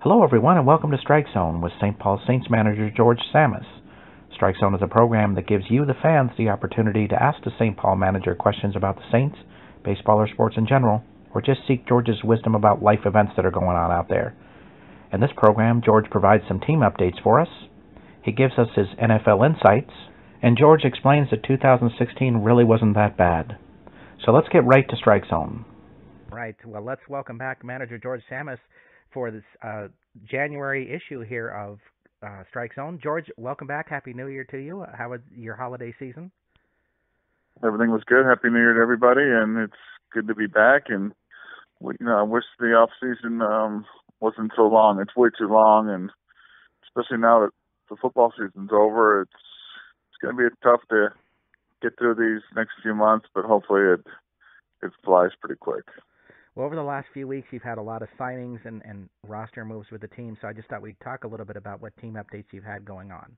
Hello, everyone, and welcome to Strike Zone with St. Paul Saints Manager George Tsamis. Strike Zone is a program that gives you, the fans, the opportunity to ask the St. Paul manager questions about the Saints, baseball, or sports in general, or just seek George's wisdom about life events that are going on out there. In this program, George provides some team updates for us. He gives us his NFL insights, and George explains that 2016 really wasn't that bad. So let's get right to Strike Zone. Right. Well, let's welcome back Manager George Tsamis for this January issue here of Strike Zone. George, welcome back. Happy New Year to you. How was your holiday season? Everything was good. Happy New Year to everybody, and it's good to be back. And I wish the off season wasn't so long. It's way too long, and especially now that the football season's over, it's going to be tough to get through these next few months. But hopefully, it flies pretty quick. Well, over the last few weeks, you've had a lot of signings and roster moves with the team, so I just thought we'd talk a little bit about what team updates you've had going on.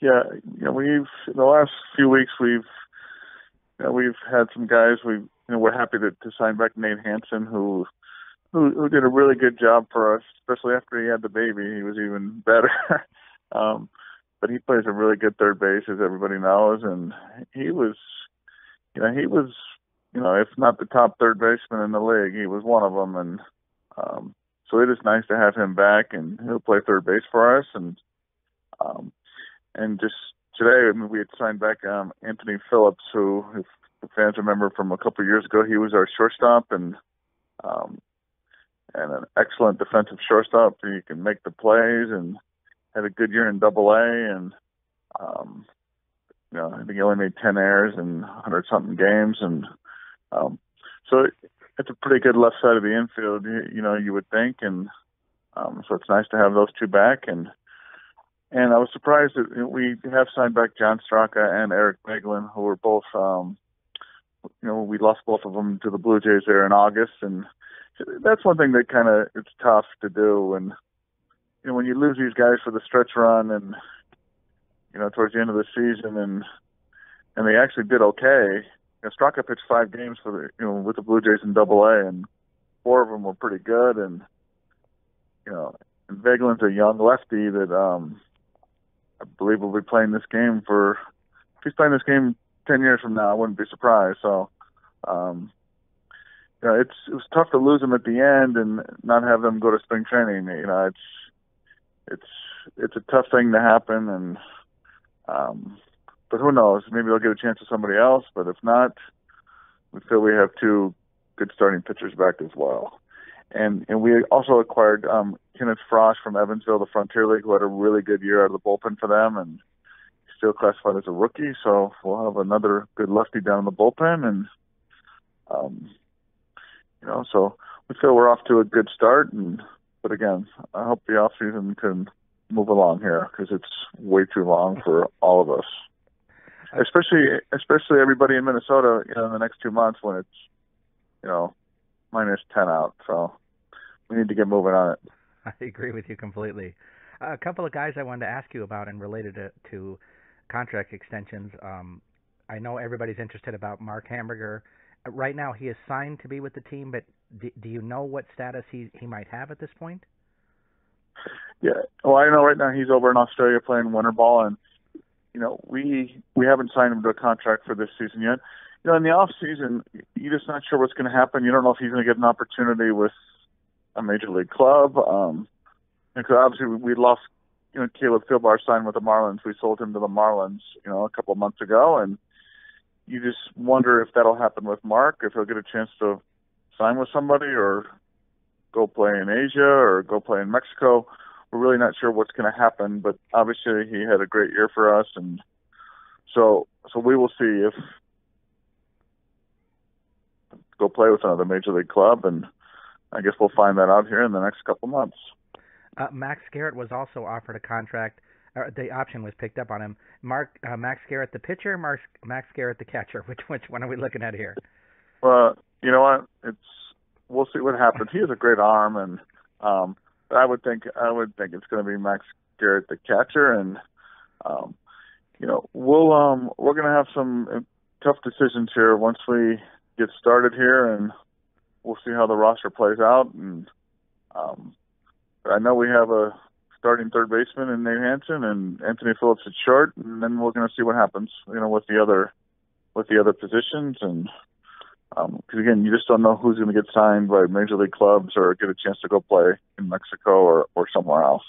Yeah, in the last few weeks we've had some guys. We're happy to sign back Nate Hansen, who did a really good job for us, especially after he had the baby. He was even better. But he plays a really good third base, as everybody knows, and he was if not the top third baseman in the league, he was one of them. And so it is nice to have him back, and he'll play third base for us. And just today, we had signed back Anthony Phillips, who, if the fans remember from a couple of years ago, he was our shortstop and an excellent defensive shortstop. He can make the plays and had a good year in Double-A. And I think he only made 10 errors in 100-something games. And so it's a pretty good left side of the infield, you would think. And so it's nice to have those two back. And I was surprised that we have signed back John Straka and Eric Beglin, who were both, we lost both of them to the Blue Jays there in August. And that's one thing that it's tough to do. And, when you lose these guys for the stretch run and, towards the end of the season and they actually did okay. Straka pitched 5 games for with the Blue Jays in Double-A, and 4 of them were pretty good. And and Veglin's a young lefty that I believe will be playing this game if he's playing this game 10 years from now, I wouldn't be surprised. So it was tough to lose him at the end and not have them go to spring training. It's a tough thing to happen, and but who knows? Maybe they'll get a chance with somebody else. But if not, we feel we have 2 good starting pitchers back as well. And we also acquired Kenneth Frosch from Evansville, the Frontier League, who had a really good year out of the bullpen for them, and he's still classified as a rookie. So we'll have another good lefty down in the bullpen, and so we feel we're off to a good start. But again, I hope the off season can move along here, because it's way too long for all of us. Especially everybody in Minnesota, in the next 2 months when it's, minus 10 out. So we need to get moving on it. I agree with you completely. A couple of guys I wanted to ask you about and related to contract extensions. I know everybody's interested about Mark Hamburger. Right now he is signed to be with the team, but do you know what status he might have at this point? Yeah. Well, I know right now he's over in Australia playing winter ball, and we haven't signed him to a contract for this season yet. In the off season, you're just not sure what's going to happen. You don't know if he's going to get an opportunity with a major league club. Because obviously we lost, Caleb Philbar signed with the Marlins. We sold him to the Marlins, a couple of months ago, and you just wonder if that'll happen with Mark, if he'll get a chance to sign with somebody or go play in Asia or go play in Mexico. We're really not sure what's going to happen, but obviously he had a great year for us, and so we will see if go play with another major league club, and I guess we'll find that out here in the next couple months. Max Garrett was also offered a contract. The option was picked up on him. Max Garrett, the pitcher, Max Garrett, the catcher. Which one are we looking at here? Well, you know what? We'll see what happens. He has a great arm, and I would think it's going to be Max Garrett, the catcher, and we're going to have some tough decisions here once we get started here, and we'll see how the roster plays out. And I know we have a starting third baseman in Nate Hansen and Anthony Phillips at short, and then we're going to see what happens, with the other positions. And because again, you just don't know who's going to get signed by major league clubs or get a chance to go play in Mexico or somewhere else.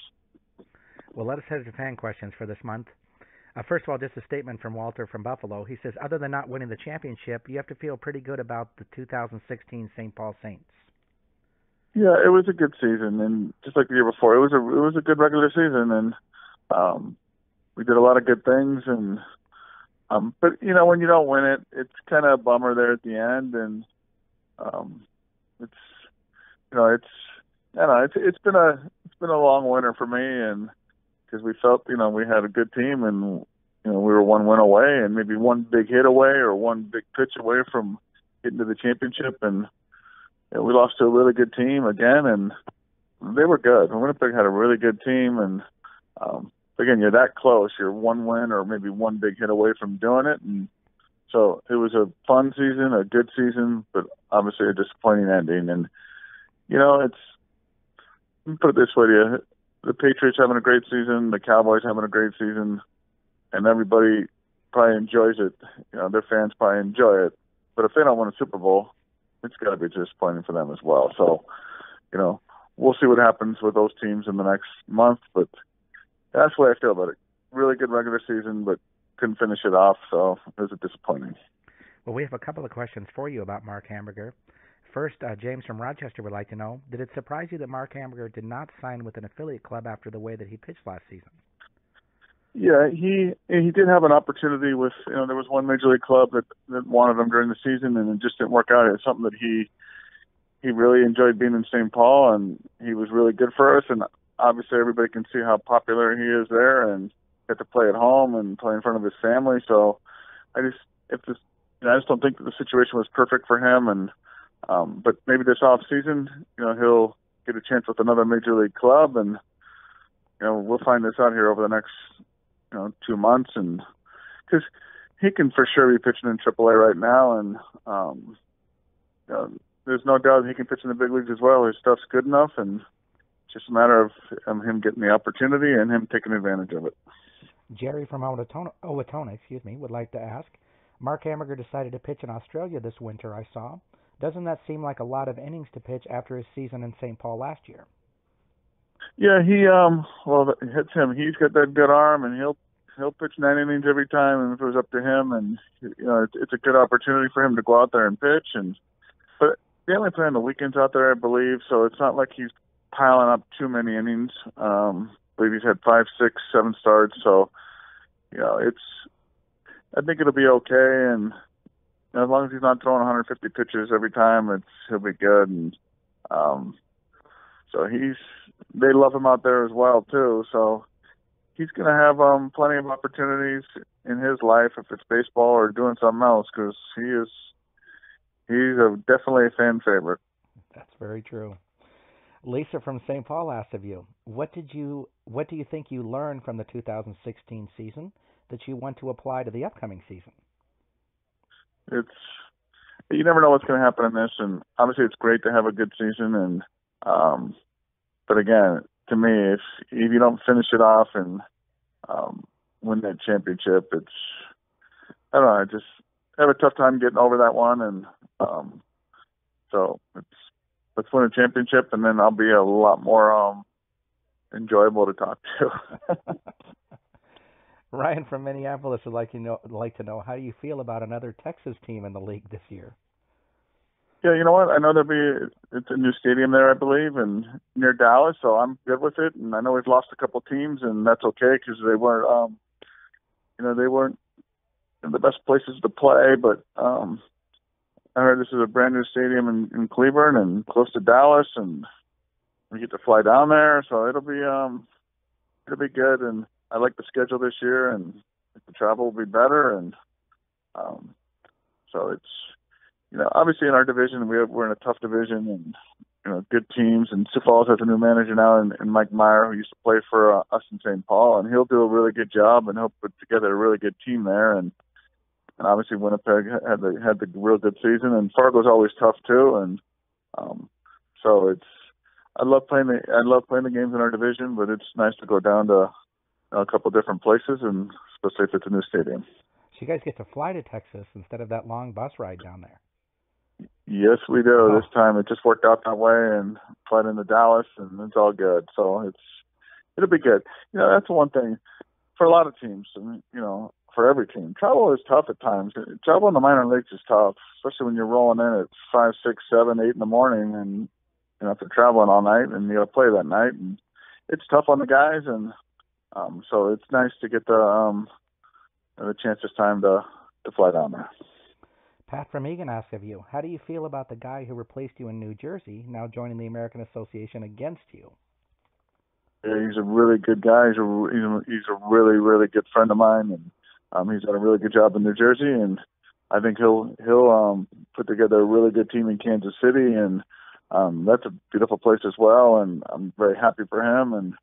Well, let us head to fan questions for this month. First of all, just a statement from Walter from Buffalo. He says, other than not winning the championship, you have to feel pretty good about the 2016 St. Paul Saints. Yeah, it was a good season, and just like the year before, it was a good regular season, and we did a lot of good things. And but when you don't win it, it's kind of a bummer there at the end, and it's it's been a long winter for me, and because we felt we had a good team, and we were one win away, and maybe one big hit away or one big pitch away from getting to the championship, and we lost to a really good team again, and they were good. Winnipeg had a really good team, and again, you're that close. You're one win or maybe one big hit away from doing it, and so it was a fun season, a good season, but obviously a disappointing ending. And let me put it this way to you: the Patriots having a great season, the Cowboys having a great season, and everybody probably enjoys it. Their fans probably enjoy it, but if they don't win a Super Bowl, it's got to be disappointing for them as well. So, we'll see what happens with those teams in the next month, but that's the way I feel about it. Really good regular season, but couldn't finish it off, so it was disappointing. Well, we have a couple of questions for you about Mark Hamburger. First, James from Rochester would like to know, did it surprise you that Mark Hamburger did not sign with an affiliate club after the way that he pitched last season? Yeah, he did have an opportunity with, there was one major league club that wanted him during the season, and it just didn't work out. It's something that he really enjoyed being in St. Paul, and he was really good for us. And obviously, everybody can see how popular he is there, and get to play at home and play in front of his family. So, I just don't think that the situation was perfect for him. And but maybe this off season, he'll get a chance with another major league club, and we'll find this out here over the next 2 months, and because he can for sure be pitching in AAA right now, and there's no doubt he can pitch in the big leagues as well. His stuff's good enough, and it's just a matter of him getting the opportunity and him taking advantage of it. Jerry from Owatonna, would like to ask, Mark Hamburger decided to pitch in Australia this winter, I saw. Doesn't that seem like a lot of innings to pitch after his season in St. Paul last year? Yeah, it's him. He's got that good arm, and he'll pitch 9 innings every time, and if it was up to him, and it's a good opportunity for him to go out there and pitch. But they only play on the weekends out there, I believe, so it's not like he's piling up too many innings. I believe he's had 5, 6, 7 starts, so I think it'll be okay, and as long as he's not throwing 150 pitches every time, he'll be good. And so they love him out there as well too. So he's going to have plenty of opportunities in his life if it's baseball or doing something else, because he's definitely a fan favorite. That's very true. Lisa from St. Paul asked of you, what do you think you learned from the 2016 season that you want to apply to the upcoming season? You never know what's going to happen in this, and obviously it's great to have a good season, and but again, to me, if you don't finish it off and win that championship, I don't know, I just have a tough time getting over that one, and so let's win a championship, and then I'll be a lot more enjoyable to talk to. Ryan from Minneapolis would like to know how do you feel about another Texas team in the league this year? Yeah, you know what? I know it's a new stadium there, I believe, and near Dallas, so I'm good with it. And I know we've lost a couple teams, and that's okay because they weren't, they weren't in the best places to play. But I heard this is a brand new stadium in Cleveland and close to Dallas, and we get to fly down there, so it'll be good. And I like the schedule this year, and the travel will be better, and so it's. Obviously in our division, we're in a tough division, and good teams. And Sioux Falls has a new manager now, and Mike Meyer, who used to play for us in St. Paul, and he'll do a really good job, and he'll put together a really good team there. And obviously Winnipeg had the real good season, and Fargo's always tough too. And so I love playing the games in our division, but it's nice to go down to a couple different places, and especially if it's a new stadium. So you guys get to fly to Texas instead of that long bus ride down there. Yes, we do. Oh. This time it just worked out that way, and flying into Dallas, and it's all good. So it'll be good. That's one thing for a lot of teams, and for every team. Travel is tough at times. Travel in the minor leagues is tough, especially when you're rolling in at 5, 6, 7, 8 in the morning, and if they're traveling all night, and you got to play that night, and it's tough on the guys, and so it's nice to get the chance this time to fly down there. Pat from Egan asks of you, how do you feel about the guy who replaced you in New Jersey now joining the American Association against you? Yeah, he's a really good guy. He's a really, really good friend of mine, and he's done a really good job in New Jersey, and I think he'll put together a really good team in Kansas City, and that's a beautiful place as well, and I'm very happy for him, and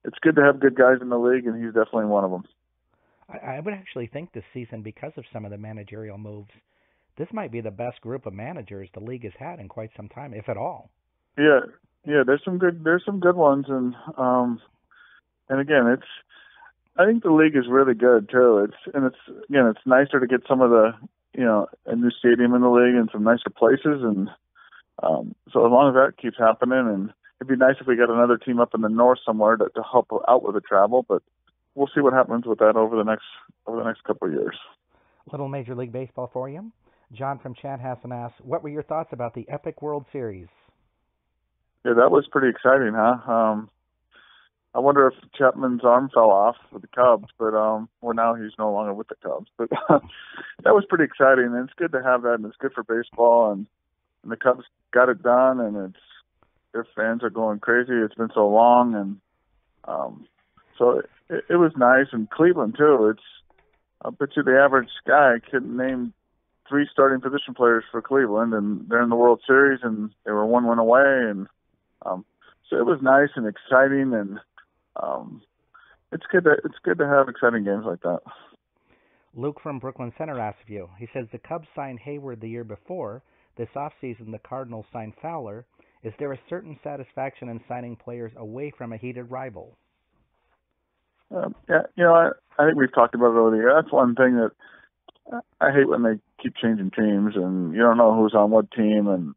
it's good to have good guys in the league, and he's definitely one of them. I would actually think this season, because of some of the managerial moves, this might be the best group of managers the league has had in quite some time, if at all. Yeah, there's some good ones, and again, I think the league is really good too. It's nicer to get some of the a new stadium in the league and some nicer places, and so as long as that keeps happening, and it'd be nice if we got another team up in the north somewhere to help out with the travel, but we'll see what happens with that over the next couple of years. Little Major League Baseball for you. John from Chanhassen asks, what were your thoughts about the Epic World Series? Yeah, that was pretty exciting, huh? I wonder if Chapman's arm fell off with the Cubs, but now he's no longer with the Cubs. But that was pretty exciting, and it's good to have that, and it's good for baseball, and the Cubs got it done, and their fans are going crazy. It's been so long, and so it was nice. And Cleveland too. I bet you the average guy couldn't name 3 starting position players for Cleveland, and they're in the World Series, and they were 1 win away, and so it was nice and exciting, and it's good to have exciting games like that. Luke from Brooklyn Center asks you. He says the Cubs signed Hayward the year before. This offseason, the Cardinals signed Fowler. Is there a certain satisfaction in signing players away from a heated rival? Yeah, I think we've talked about it over the year. That's one thing that I hate when they keep changing teams, and you don't know who's on what team, and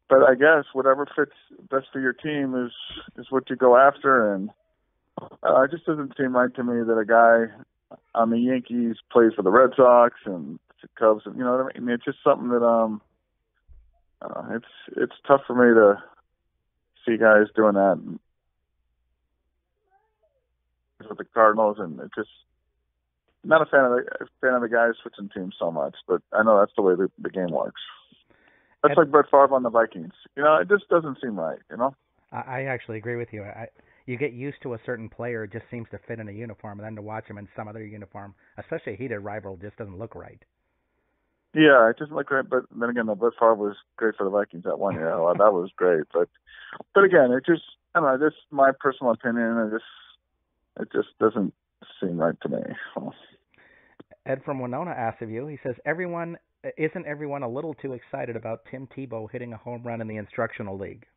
but I guess whatever fits best for your team is what you go after, and it just doesn't seem right to me that a guy on the Yankees plays for the Red Sox and the Cubs. You know what I mean? It's just something that it's tough for me to see guys doing that with the Cardinals, and it's just not a fan of the guys switching teams so much. But I know that's the way the game works. That's like Brett Favre on the Vikings. It just doesn't seem right, I actually agree with you. You get used to a certain player, it just seems to fit in a uniform, and then to watch him in some other uniform, especially a heated rival, just doesn't look right. Yeah, it doesn't look great, but then again, Brett Favre was great for the Vikings that one year. Well, that was great, but again, it just, I don't know, this is my personal opinion, it just doesn't seem right to me. So. Ed from Winona asks of you, he says, isn't everyone a little too excited about Tim Tebow hitting a home run in the Instructional League?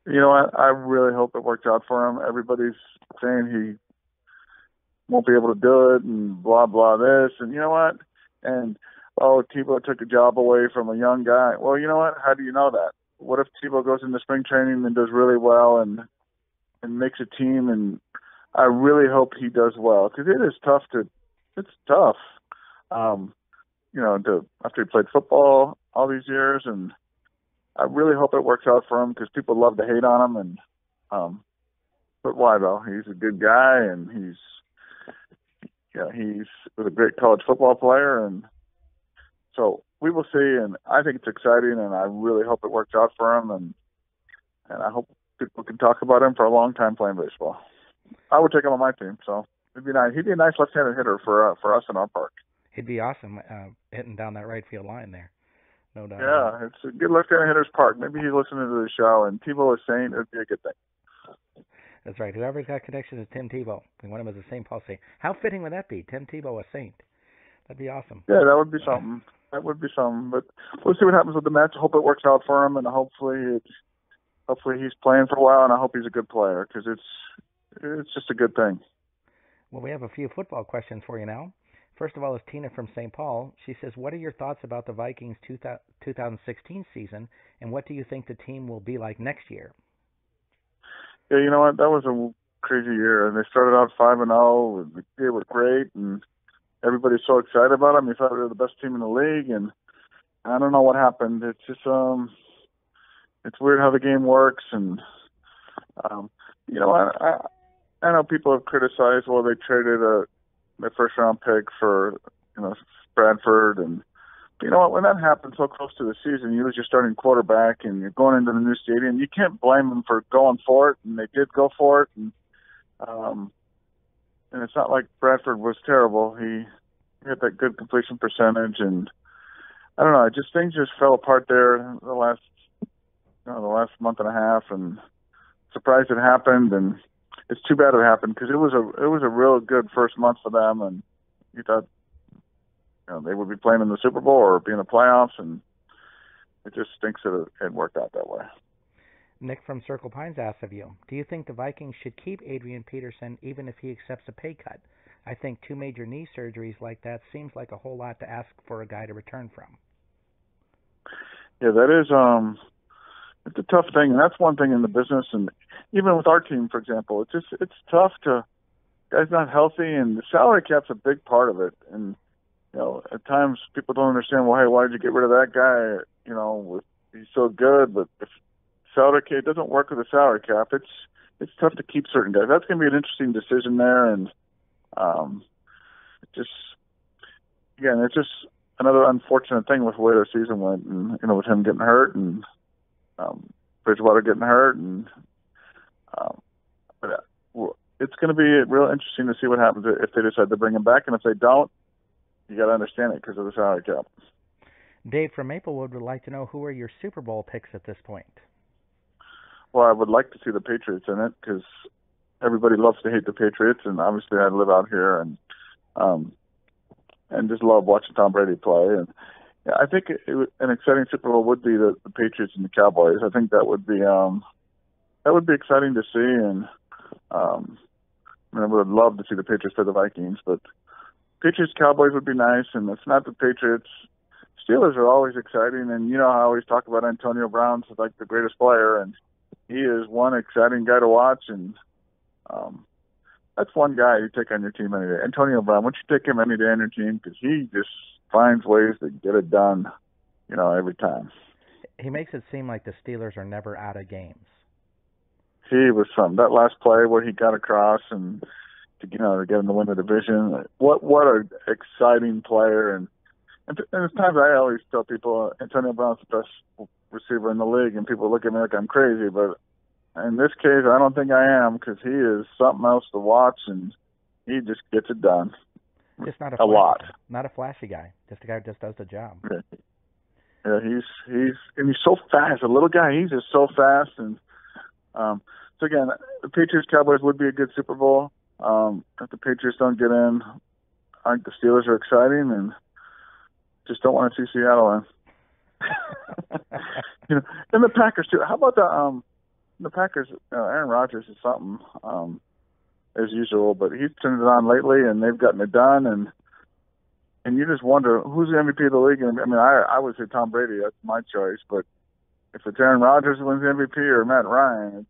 You know what? I really hope it worked out for him. Everybody's saying he won't be able to do it and blah, blah, this. And you know what? And, Tebow took a job away from a young guy. Well, you know what? How do you know that? What if Tebow goes into spring training and does really well and makes a team? And I really hope he does well, because it is tough it's tough. After he played football all these years, and I really hope it works out for him, because people love to hate on him, and but why though? He's a good guy, and he's a great college football player, and so we will see. And I think it's exciting, and I really hope it works out for him, and I hope people can talk about him for a long time playing baseball. I would take him on my team, so it'd be nice. He'd be a nice left-handed hitter for us in our park. He'd be awesome hitting down that right field line there. No doubt. Yeah, it's a good left-handed hitter's park. Maybe he's listening to the show, and Tebow is saying it'd be a good thing. That's right. Whoever's got connections to Tim Tebow, and one of them is a St. Paul Saint. How fitting would that be? Tim Tebow, a Saint. That'd be awesome. Yeah, that would be something. That would be something, but we'll see what happens with the Mets. I hope it works out for him, and hopefully he's playing for a while, and I hope he's a good player because it's just a good thing. Well, we have a few football questions for you now. First of all is Tina from St. Paul. She says, what are your thoughts about the Vikings 2016 season, and what do you think the team will be like next year? Yeah, you know what? That was a crazy year, and they started out 5-0. They were great, and everybody's so excited about them. You thought they were the best team in the league, and I don't know what happened. It's just it's weird how the game works, and you know, I know people have criticized. Well, they traded their first round pick for Bradford, and you know what? When that happens so close to the season, you lose your starting quarterback, and you're going into the new stadium. You can't blame them for going for it, and they did go for it, and it's not like Bradford was terrible. He had that good completion percentage, and I don't know. Things just fell apart there the last month and a half, and surprised it happened, and it's too bad it happened because it was a real good first month for them, and you thought they would be playing in the Super Bowl or be in the playoffs, and it just stinks that it worked out that way. Nick from Circle Pines asks of you, do you think the Vikings should keep Adrian Peterson even if he accepts a pay cut? I think 2 major knee surgeries like that seems like a whole lot to ask for a guy to return from. Yeah, that is it's a tough thing, and that's one thing in the business, and even with our team, for example, it's tough to guys not healthy, and the salary cap's a big part of it, and at times people don't understand. Well, hey, why did you get rid of that guy? He's so good, but if salary cap doesn't work with the salary cap, it's tough to keep certain guys. That's going to be an interesting decision there, and it's just another unfortunate thing with the way their season went, and with him getting hurt and Bridgewater getting hurt, and but it's going to be real interesting to see what happens if they decide to bring him back, and if they don't, you got to understand it because of the salary cap. Dave from Maplewood would like to know, who are your Super Bowl picks at this point? Well, I would like to see the Patriots in it because everybody loves to hate the Patriots, and obviously I live out here and just love watching Tom Brady play. And I think an exciting Super Bowl would be the Patriots and the Cowboys. I think that would be exciting to see, and I would love to see the Patriots play the Vikings, but Patriots Cowboys would be nice. And it's not the Patriots. Steelers are always exciting, and I always talk about Antonio Brown as like the greatest player, and he is one exciting guy to watch, and that's one guy you take on your team any day. Antonio Brown, why don't you take him any day on your team, because he just finds ways to get it done, every time. He makes it seem like the Steelers are never out of games. He was something. That last play where he got across and to get him to win the division. What an exciting player, and there's times I always tell people Antonio Brown's the best receiver in the league, and people look at me like I'm crazy, but in this case, I don't think I am, because he is something else to watch, and he just gets it done. Just not a lot. Not a flashy guy. Just a guy who just does the job. Yeah, he's so fast. A little guy, he's just so fast, and so again, the Patriots Cowboys would be a good Super Bowl. If the Patriots don't get in, I think the Steelers are exciting, and just don't want to see Seattle in. And the Packers too. How about the Packers? Aaron Rodgers is something as usual, but he's turned it on lately, and they've gotten it done. And you just wonder who's the MVP of the league. And I would say Tom Brady. That's my choice. But if it's Aaron Rodgers who wins the MVP or Matt Ryan,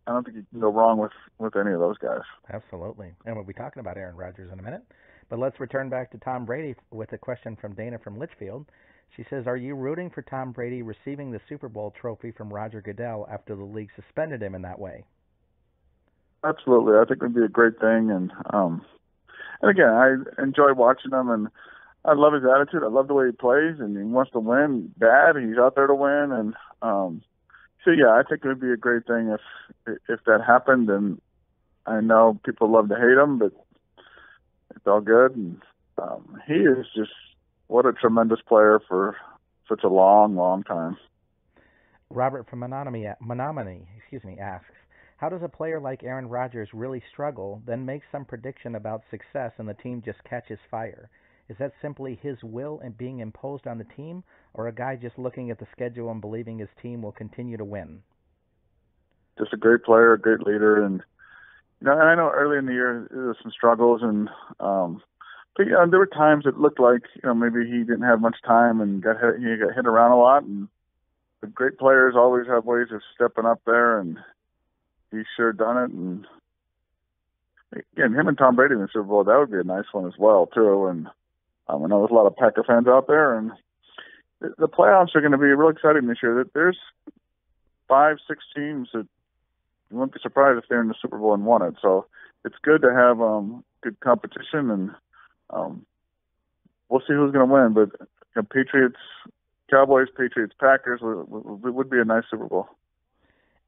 I don't think you can go wrong with any of those guys. Absolutely. And we'll be talking about Aaron Rodgers in a minute. But let's return back to Tom Brady with a question from Dana from Litchfield. She says, are you rooting for Tom Brady receiving the Super Bowl trophy from Roger Goodell after the league suspended him in that way? Absolutely. I think it would be a great thing. And again, I enjoy watching him, and I love his attitude. I love the way he plays, and he wants to win bad. He's out there to win. And so, yeah, I think it would be a great thing if that happened. And I know people love to hate him, but it's all good. And he is just what a tremendous player for such a long, long time. Robert from Menominee asks, how does a player like Aaron Rodgers really struggle, then make some prediction about success, and the team just catches fire? Is that simply his will and being imposed on the team, or a guy just looking at the schedule and believing his team will continue to win? Just a great player, a great leader, and and I know early in the year there was some struggles, and but there were times it looked like maybe he didn't have much time and he got hit around a lot. And the great players always have ways of stepping up there, and he's sure done it. And again, him and Tom Brady in the Super Bowl, that would be a nice one as well too. And I know there's a lot of Packer fans out there, and the playoffs are going to be real exciting this year. That there's 5-6 teams that you wouldn't be surprised if they're in the Super Bowl and won it. So it's good to have good competition, and we'll see who's going to win. But Patriots, Cowboys, Patriots, Packers would be a nice Super Bowl.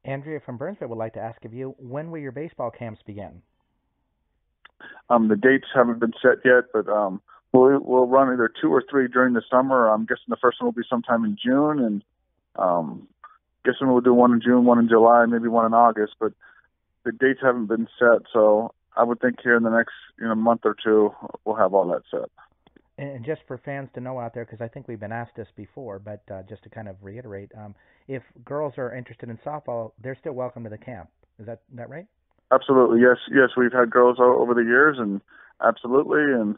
Andrea from Burnsville would like to ask of you, when will your baseball camps begin? The dates haven't been set yet, but we'll run either 2 or 3 during the summer. I'm guessing the first one will be sometime in June, and guessing we'll do one in June, one in July, maybe one in August. But the dates haven't been set, so I would think here in the next month or two we'll have all that set. And just for fans to know out there, because I think we've been asked this before, but just to kind of reiterate, if girls are interested in softball, they're still welcome to the camp. Is that right? Absolutely, yes. We've had girls over the years, and absolutely, and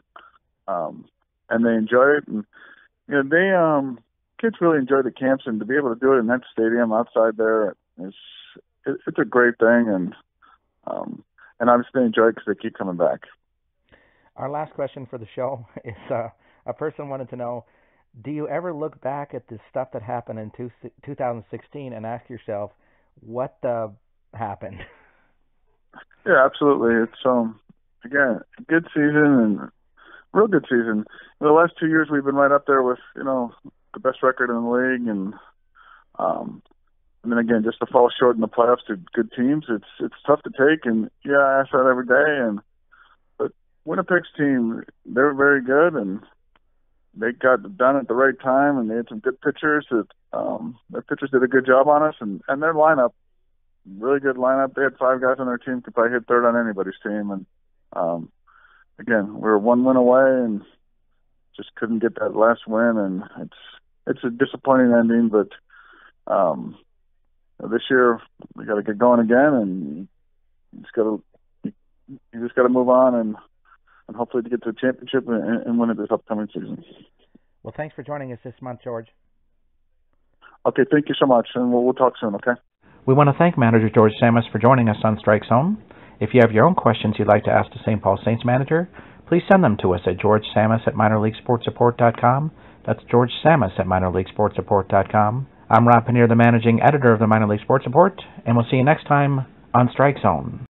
they enjoy it, and they kids really enjoy the camps, and to be able to do it in that stadium outside there it's a great thing, and obviously they enjoy it because they keep coming back. Our last question for the show is a person wanted to know, do you ever look back at the stuff that happened in 2016 and ask yourself, what happened? Yeah, absolutely. It's, again, a good season, and real good season. The last 2 years we've been right up there with, the best record in the league, and then again, just to fall short in the playoffs to good teams, it's tough to take, and I ask that every day, but Winnipeg's team, they were very good, and they got done at the right time, and they had some good pitchers. Their pitchers did a good job on us, and their lineup, really good lineup. They had 5 guys on their team could probably hit third on anybody's team, and again, we were 1 win away, and just couldn't get that last win, and it's a disappointing ending, but this year we got to get going again, and you just got to move on, and hopefully to get to the championship and win it this upcoming season. Well, thanks for joining us this month, George. Okay, thank you so much, and we'll talk soon, okay? We want to thank Manager George Tsamis for joining us on Strike Zone. If you have your own questions you'd like to ask the St. Paul Saints manager, please send them to us at georgetsamis@minorleaguesportsupport.com. That's George Tsamis at minorleaguesportsupport.com. I'm Rob Pannier, the managing editor of the Minor League Sports Report, and we'll see you next time on Strike Zone.